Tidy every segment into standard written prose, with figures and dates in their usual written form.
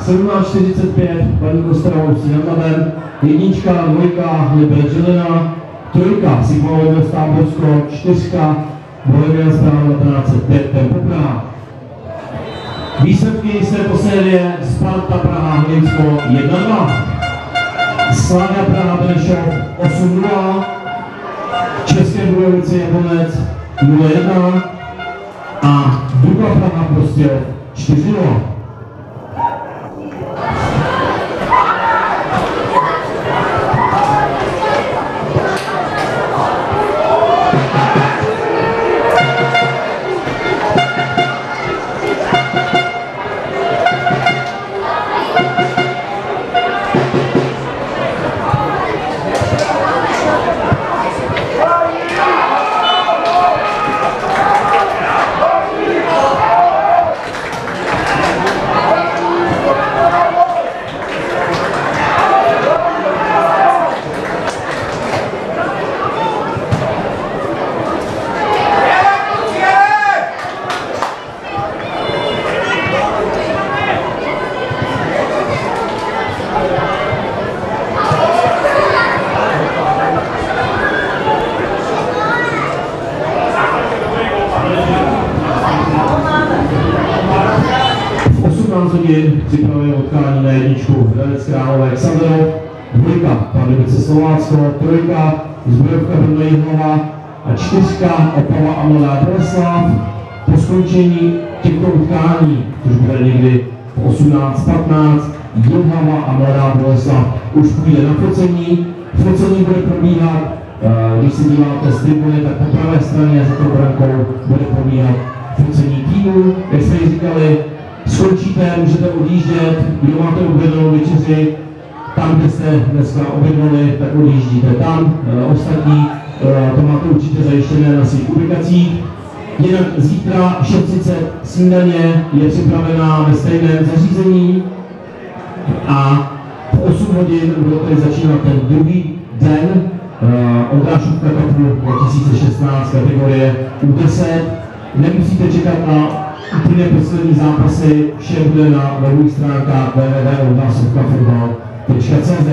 17:45 paní Kostelou s Janlavem, jednička, dvojka, Liber Žilina, trojka, Sigma Táborsko, čtyřka, Bohemia Zpráva 1905, Tempo Praha. Výsledky z této série Sparta Praha Hlinsko 1-2, Slavia Praha Benešov 8-0, České Budějovice Jablonec 0-1 a Dukla Praha Prostějov 4-0. Připravuje utkání na jedničku Hradec Králové Xanderov, dvojka Pardubice Slovácko, trojka Zbrojovka Brno Jihlava a čtyřka Opava a Mladá Boleslav. Po skončení těchto utkání, což bude někdy v 18:15, Jihlava a Mladá Boleslav už půjde na focení. Focení bude probíhat, když se díváte z tribuny, tak po pravé straně za tou brankou bude probíhat focení týmu. Jak jsme ji říkali, skončíte, můžete odjíždět, kdo máte objednanou večeři, tam, kde jste dneska objednali, tak odjíždíte tam, ostatní to máte určitě zajištěné na svých ubikacích. Jinak zítra 6:30 snídaně je připravená ve stejném zařízení a v 8 hodin bude tady začínat ten druhý den Ondrášůvka Cupu 2016 kategorie U10. Nemusíte čekat na úplně poslední zápasy, vše bude na webových stránkách www.ondrášovkafotbal.cz.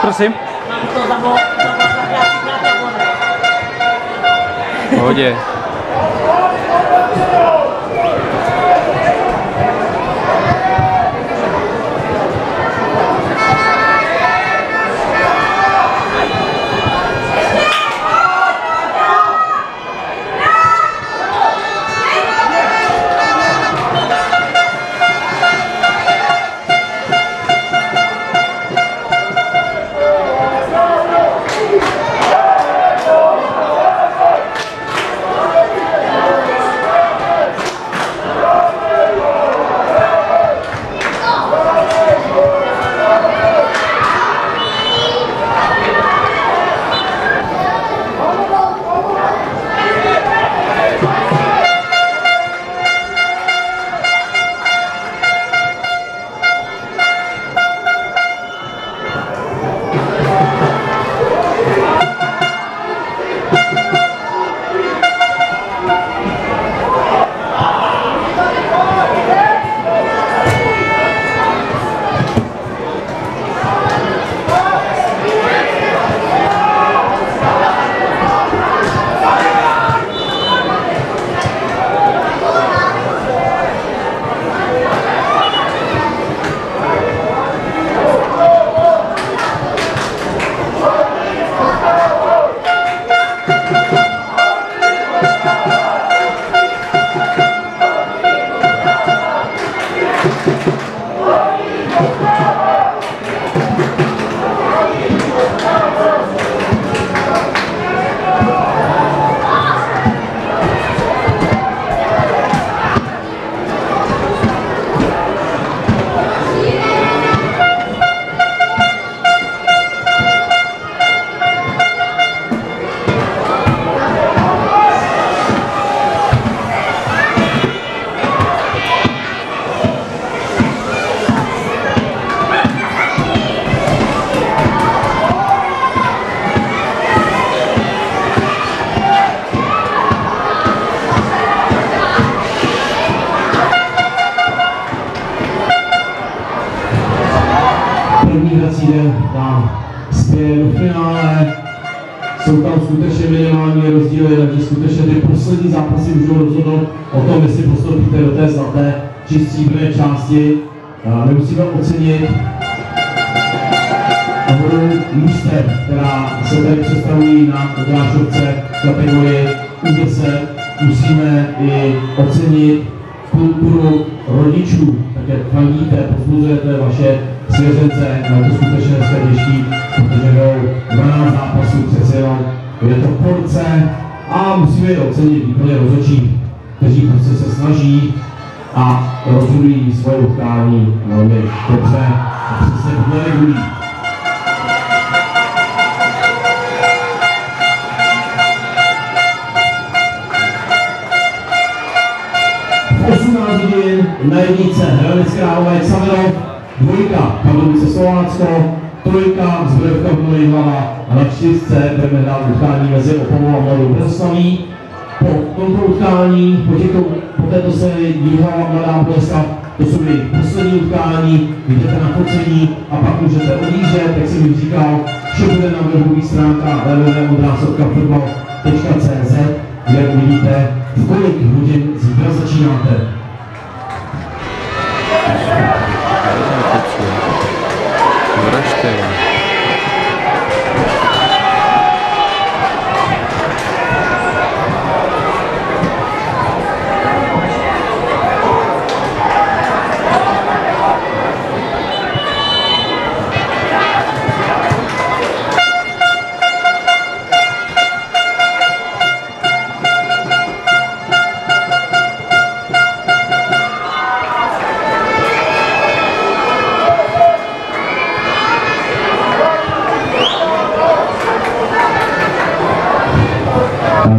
Prosím? V pohodě. hrací den nám spěje do finále. Jsou tam skutečně minimální rozdíly, takže skutečně ty poslední zápasy můžou rozhodnout o tom, jestli postoupíte do té zlaté či stříbrné části. My musíme ocenit hru mužstev, která se tady představují na odrážovce kategorii U10. Musíme i ocenit kulturu rodičů, tak jak fandíte, pozbuzujete vaše svěřence, no to skutečně dneska těžký, protože jdou 12 zápasů, přece jenom je to porce a musíme je ocenit výplně rozhodčí, kteří prostě se snaží a rozhodují svoje utkání velmi dobře a přesně podle regulí. V 18 hodin na jednice Hradec Králové Xaverov, dvojka Pardubice Slovácko, trojka Zbrojovka Brno Jihlava a na čtyřce budeme hrát utkání mezi Opavou a Mladou Boleslaví. Po tomto utkání, po této sérii Jihlava Mladá Boleslav, to jsou jejich poslední utkání, jdete na focení a pak můžete odjíždět, jak jsem jim říkal, vše bude na webových stránkách www.odrasovkafotbal.cz, kde uvidíte, v kolik hodin zítra začínáte.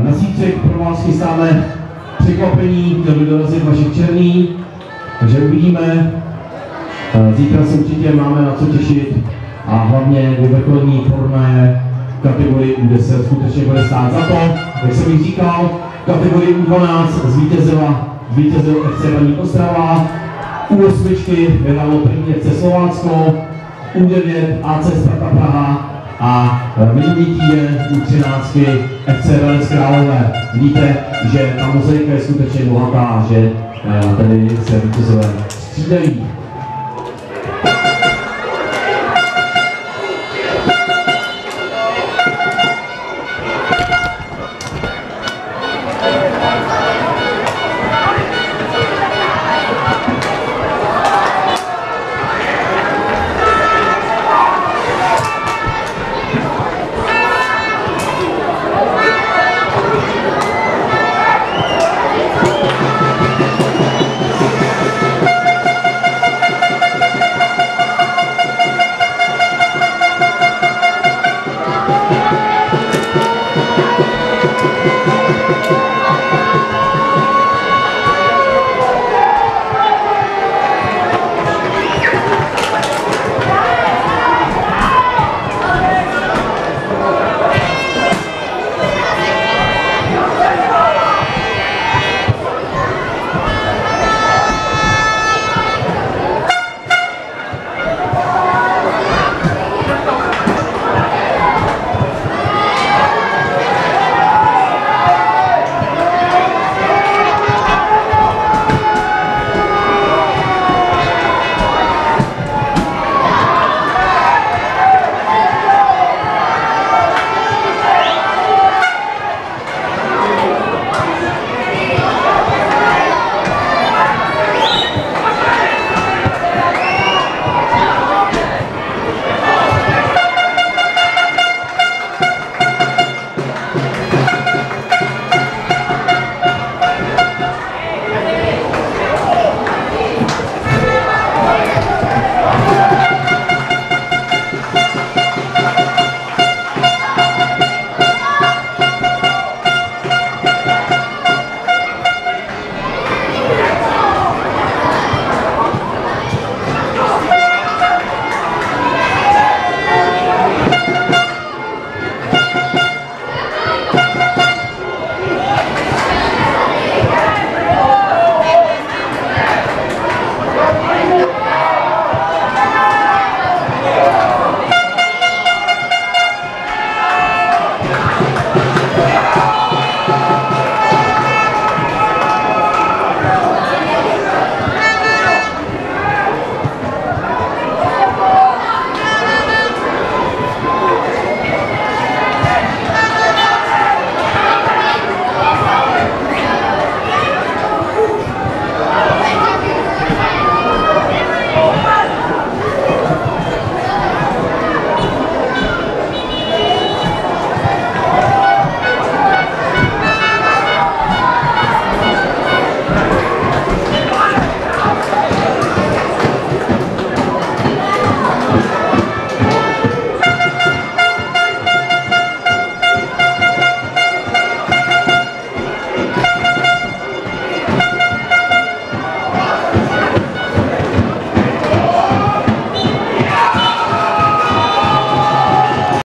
Na zítřek pro vás chystáme překvapení, měl by dorazit Vašek Černý, takže uvidíme. Zítra se určitě máme na co těšit a hlavně vyvrcholení turnaje v kategorii U10 skutečně bude stát za to. Jak jsem již říkal, v kategorii U12 zvítězil FC Baník Ostrava, U8 vyhrálo první FC Slovácko, U9 AC Sparta Praha a minulý týden U13 FC Hradec Králové. Vidíte, že ta mozaika je skutečně bohatá a že tady se vítězové střídají.